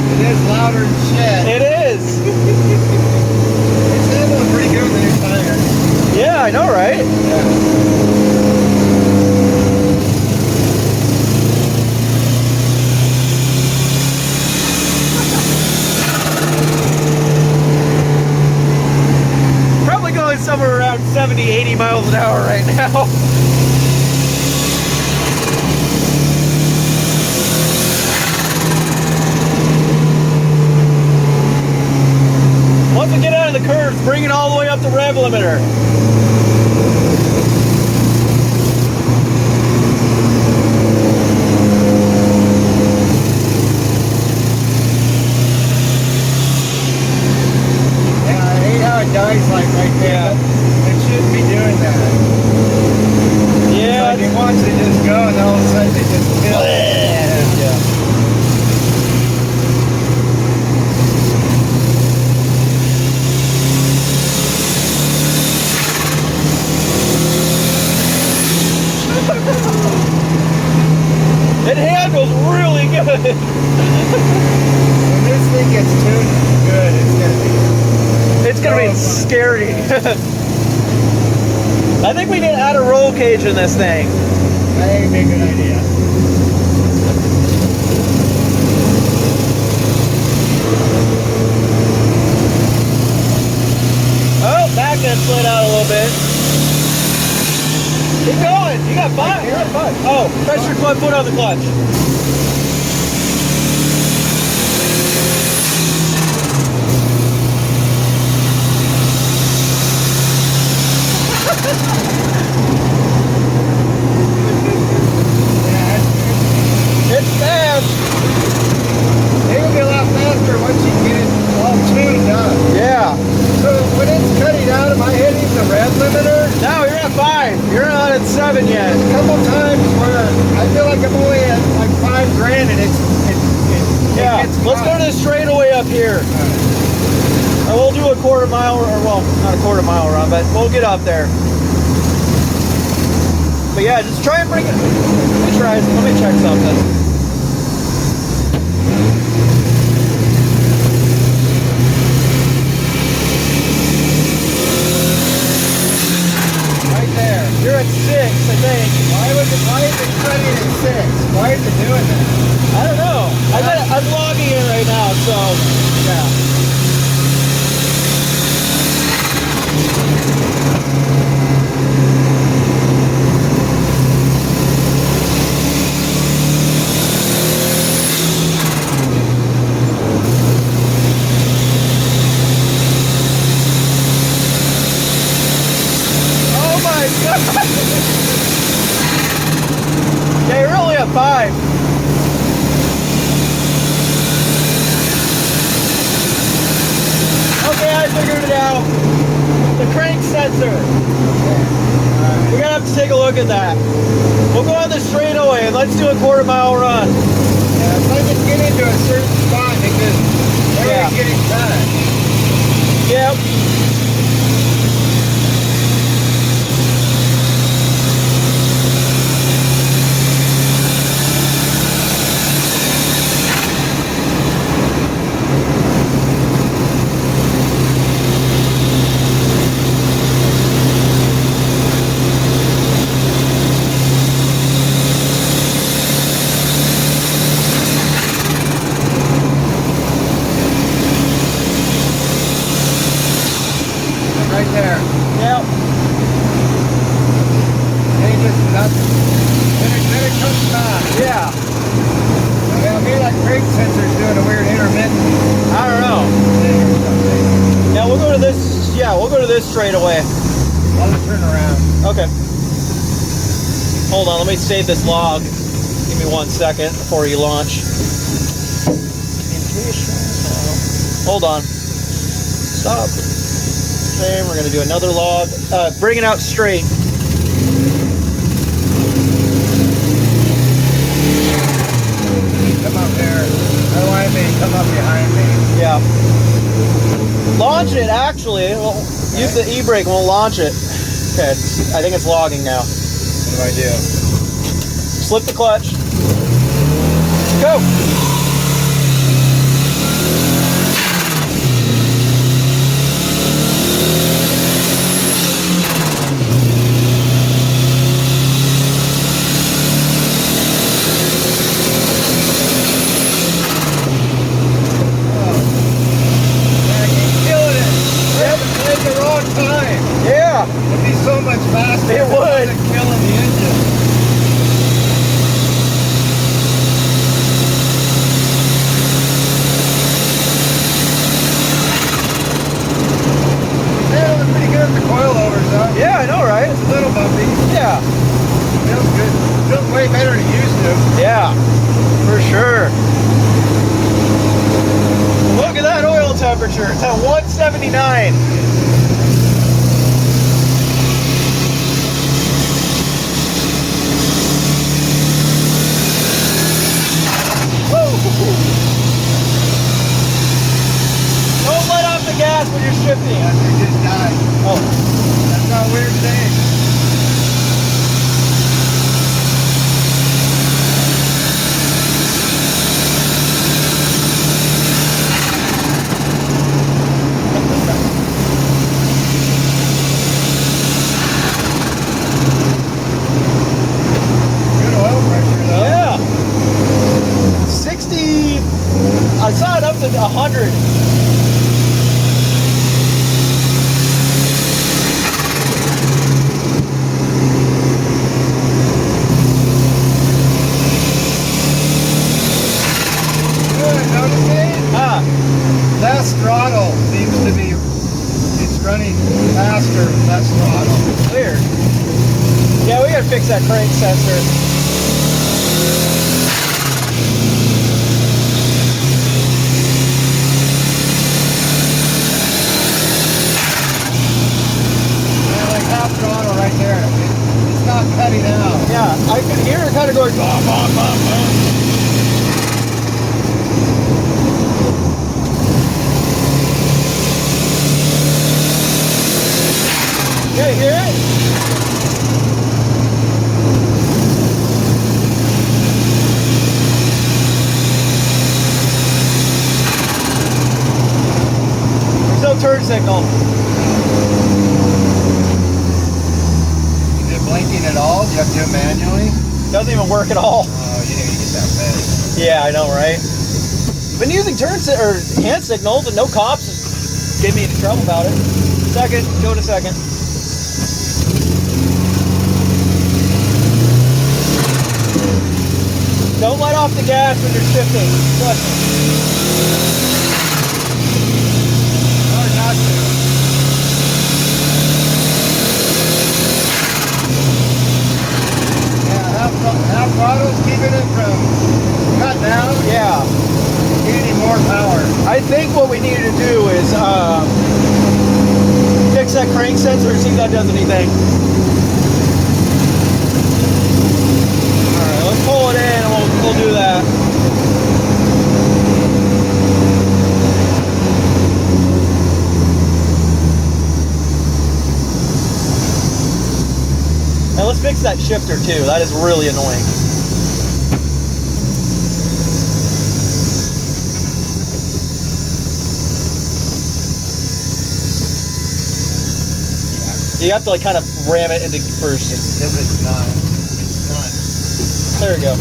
It is louder than shit. It is. It's handling pretty good with the new tires. Yeah, I know, right? Probably going somewhere around 70, 80 miles an hour right now. Once we get out of the curves, bring it all the way up to rev limiter. Yeah, I hate how it dies like right there. It shouldn't be doing that. Yeah. Like it wants to just go and all of a sudden it just kills it. Yeah. It handles really good. When this thing gets tuned good, it's gonna be It's gonna be scary. I think we need to add a roll cage in this thing. That ain't be a good idea. Oh, back end slid out a little bit. Keep going. You got 5. You're at 5. Oh, press your foot on the clutch. It's fast. It'll be a lot faster once you get it all tuned up. Yeah. So when it's cutting out, am I hitting the rev limiter? No, you're at 5. You're not at 7 yet. A couple times where I feel like I'm only at like $5,000 and it Yeah. gets Let's go caught. to the straightaway up here. And we'll do a quarter mile, or well, not a quarter mile run, but we'll get up there. But yeah, just try and bring it. Let me check something. Right there. You're at 6, I think. Why is it cutting at 6? Why is it doing that? I don't know. I'm logging in right now, so yeah. Oh my god! Yeah, you're only at 5. Okay, I figured it out. The crank sensor. We're gonna have to take a look at that. We'll go on the straightaway and let's do a quarter mile run. Yeah, if I just get into a certain spot, it just Yeah. getting cut. Yep. Right there. Yep. And it just nothing. Then it comes back. Yeah. I mean, like brake sensor's doing a weird intermittent I don't know. thing or something. Yeah, we'll go to this. Yeah, we'll go to this straightaway. I'll just turn around. Okay. Hold on, let me save this log. Give me 1 second before you launch. Hold on. Stop. Okay, we're gonna do another log. Bring it out straight. Come up there. I don't want anybody to come up behind me. Yeah. Launch it, actually. We'll use the e-brake and we'll launch it. Okay, I think it's logging now. What do I do? Slip the clutch. Go. Man, I keep killing it. At the wrong time. Yeah. It'd be so much faster. It if would. wasn't killing the engine. Man, it was pretty good at the coilovers, though. Yeah, I know, right? It's a little bumpy. Yeah. Feels good. Feels way better than it used to. Yeah, for sure. Look at that oil temperature. It's at 179. Don't let off the gas when you're shifting. It just died. Oh, That's not a weird thing. I saw it up to 100. Less throttle seems to be, it's running faster, less throttle. Weird. Yeah, we gotta fix that crank sensor. Yeah, like half throttle right there. It's not cutting out. Yeah, I could hear it kind of going bum, bum, bum, bum. Yeah, you hear it? There's no turn signal. Is it blinking at all? Do you have to do it manually? Doesn't even work at all. Oh, you didn't get that fast. Yeah, I know, right? Been using or hand signals and no cops get me into trouble about it. Second, go to second. Don't let off the gas when you're shifting. Trust me. Hard not to. Yeah, half throttle's keeping it from cut down. Yeah. Gaining more power. I think what we need to do is fix that crank sensor and see if that does anything. Alright, let's pull it in and we'll do that. And let's fix that shifter too. That is really annoying. You have to like kind of ram it into first. It's not. There we go.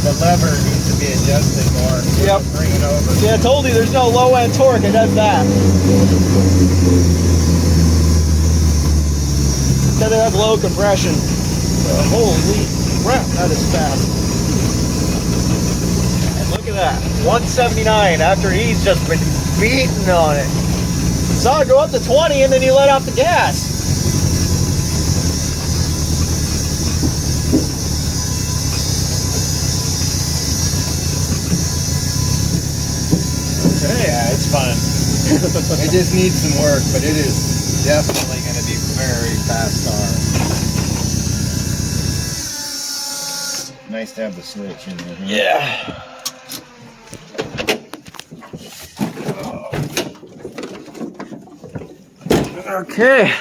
The lever needs to be adjusted more. Yep. Bring it over. See, I told you there's no low end torque. It does that. Instead it has low compression. Holy crap, that is fast. And look at that, 179 after he's just been beating on it. Saw it go up to 20 and then he let off the gas. Yeah, it's fun. It just needs some work, but it is definitely going to be very fast car. Nice to have the switch in there. Yeah. Okay.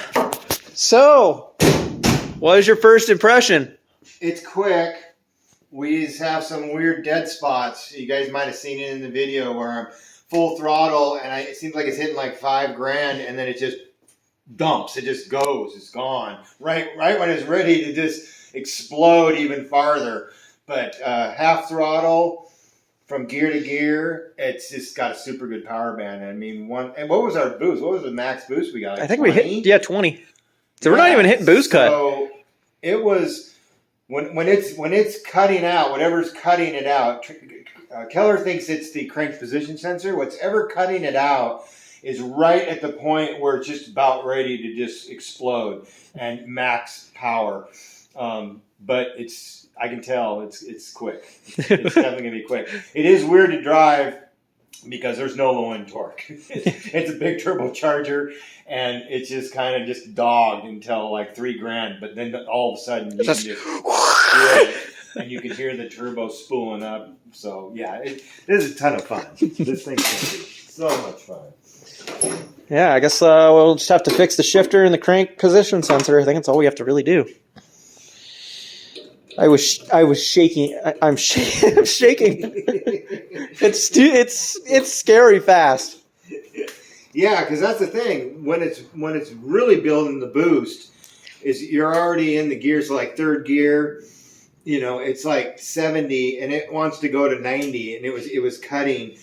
So, what is your first impression? It's quick. We just have some weird dead spots. You guys might have seen it in the video where I'm full throttle and it seems like it's hitting like $5 grand and then it just dumps. It just goes. It's gone. Right when it's ready to just explode even farther. But half throttle from gear to gear, it's just got a super good power band. I mean, and what was our boost? What was the max boost we got? Like I think 20? we hit 20. So we're not even hitting boost cut. So it was when it's cutting out, whatever's cutting it out. Keller thinks it's the crank position sensor. Whatever cutting it out is right at the point where it's just about ready to just explode and max power. But I can tell it's quick. It's definitely gonna be quick. It is weird to drive because there's no low end torque. It's a big turbocharger, and it's just kind of just dogged until like $3 grand. But then all of a sudden you can just and you can hear the turbo spooling up. So yeah, this is a ton of fun. This thing's gonna be so much fun. Yeah, I guess we'll just have to fix the shifter and the crank position sensor. I think that's all we have to really do. I was shaking. I'm shaking. It's scary fast. Yeah, because that's the thing. When it's really building the boost, is you're already in the gears, so like third gear, you know, it's like 70 and it wants to go to 90, and it was cutting,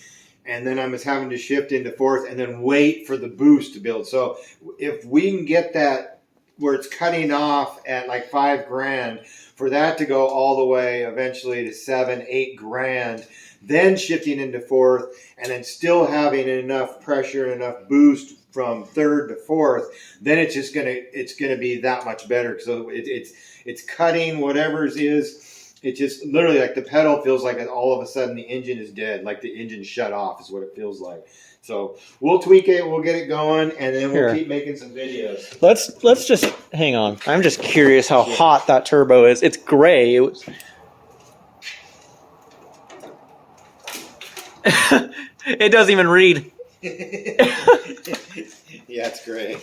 and then I was having to shift into fourth and then wait for the boost to build. So if we can get that where it's cutting off at like $5,000, for that to go all the way eventually to 7-8 grand, then shifting into fourth, and then still having enough pressure and enough boost from third to fourth, then it's gonna be that much better. So it's cutting whatever's is. It just literally, like, the pedal feels like all of a sudden the engine is dead, like the engine shut off is what it feels like. So we'll tweak it, we'll get it going, and then we'll keep making some videos. Let's just hang on. I'm just curious how hot that turbo is. It's gray. It doesn't even read. Yeah, it's great.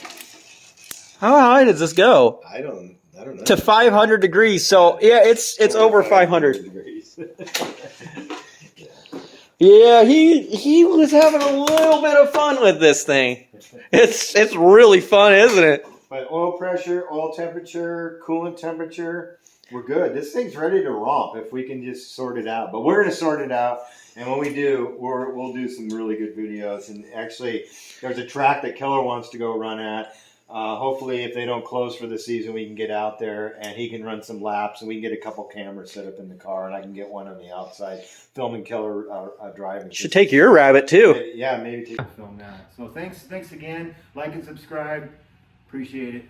How high does this go? I don't know. To 500 degrees. So yeah, it's over 500. degrees. Yeah, he was having a little bit of fun with this thing. It's really fun, isn't it? But oil pressure, oil temperature, coolant temperature, we're good. This thing's ready to romp if we can just sort it out. But we're going to sort it out, and when we do, we'll do some really good videos. And actually, there's a track that Keller wants to go run at. Hopefully, if they don't close for the season, we can get out there and he can run some laps, and we can get a couple cameras set up in the car, and I can get one on the outside filming Keller driving. Should take your rabbit too. Yeah, maybe take Film that. So thanks again. Like and subscribe. Appreciate it.